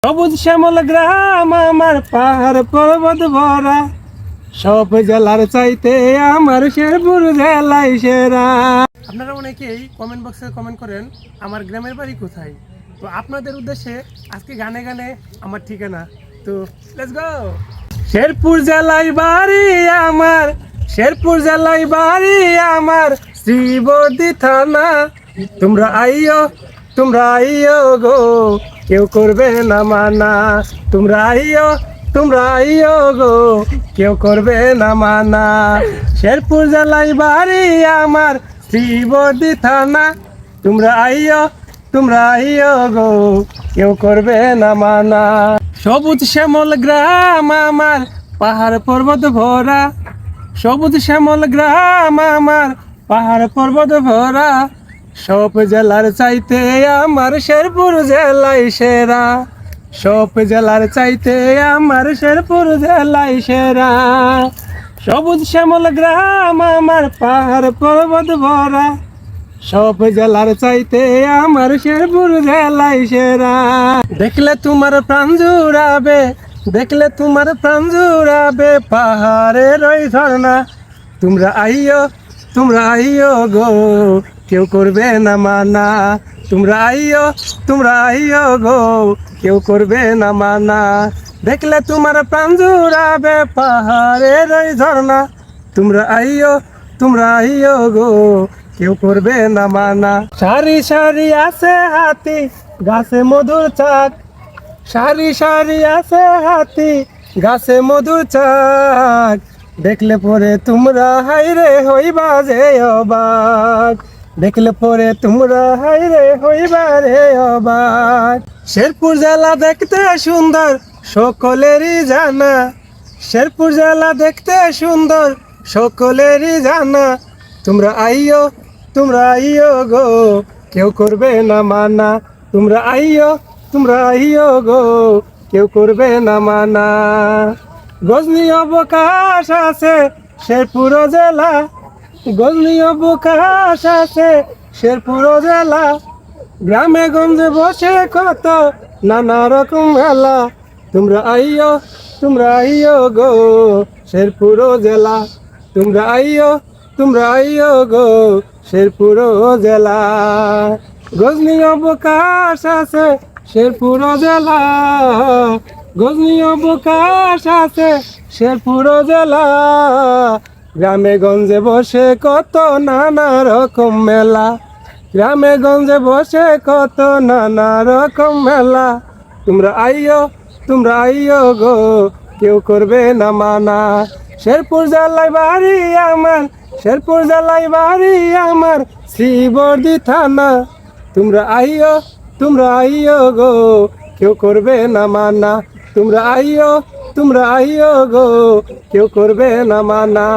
সবুজ শ্যামল গ্রাম আমার, পাহাড় পর্বত ভরা, সব জেলার চাইতে আমার শেরপুর জেলাই সেরা। আপনারা অনেকেই কমেন্ট বক্সে কমেন্ট করেন আমার গ্রামের বাড়ি কোথায়। তো আপনাদের উদ্দেশ্যে আজকে গানে গানে আমার ঠিকানা। তো লেটস গো। শেরপুর জেলায় বাড়ি আমার, শেরপুর জেলায় বাড়ি আমার, শ্রীবর্দী থানা। তোমরা আইও গো, কেউ করবে না মানা। তোমরা আইও গো, কেউ করবে না মানা। শেরপুর জেলায় বাড়ি আমার, শ্রীবর্দী থানা। তোমরা আইও গো, কেউ করবে না মানা। সবুজ শ্যামল গ্রাম আমার, পাহাড় পর্বত ভরা, সবুজ শ্যামল গ্রাম আমার, পাহাড় পর্বত ভরা, সব জেলার চাইতে আমার শেরপুর জেলাই সেরা। সব জেলার চাইতে আমার শেরপুর জেলাই সেরা। সবুজ শ্যামল গ্রাম আমার, পাহাড় পর্বত ভরা, সব জেলার চাইতে আমার শেরপুর জেলাই সেরা। দেখলে তোমার প্রাণ জুড়াবে, দেখলে তোমার প্রাণ জুড়াবে, পাহাড়ের ওই ঝর্ণা। তোমরা আইও গো, কেউ করবে না মানা। তোমরা আইও গো, কেউ করবে না মানা। দেখলে তোমার প্রাণ জুড়াবে, পাহাড়ের ওই ঝর্ণা। তোমরা আইও গো, কেউ করবে না মানা। সারি সারি আছে হাতি, গাছে মধুর চাক, সারি সারি আছে হাতি, গাছে মধুর চাক। দেখলে পরে তোমরা হাইরে হইবা যে অবাক, দেখলে পরে তোমরা হাইরে হইবা রে অবাক। শেরপুর জেলা দেখতে সুন্দর, সকলেরই জানা। শেরপুর জেলা দেখতে সুন্দর, সকলেরই জানা। তোমরা আইও গো, কেউ করবে না মানা। তোমরা আইও গো, কেউ করবে না মানা। গজনী অবকাশ আছে শেরপুর জেলা, গজনী অবকাশ আছে শেরপুর জেলা। গ্রামে গঞ্জে বসে কত নানা রকম মেলা। তোমরা আইও গো, শেরপুর জেলা। তোমরা আইও গো, শেরপুর জেলা। গজনী অবকাশ আছে শেরপুর জেলা, গজনী অবকাশ আছে শেরপুর জেলা। গ্রামে গঞ্জে বসে কত নানা রকম মেলা, গ্রামে গঞ্জে বসে কত নানা রকম মেলা। তোমরা আইও গো, কেউ করবে না মানা। শেরপুর জেলায় বাড়ি আমার, শেরপুর জেলায় বাড়ি আমার, শ্রীবর্দী থানা। তোমরা আইও গো, কেউ করবে না মানা। তোমরা আইও গো, কেউ করবে না মানা।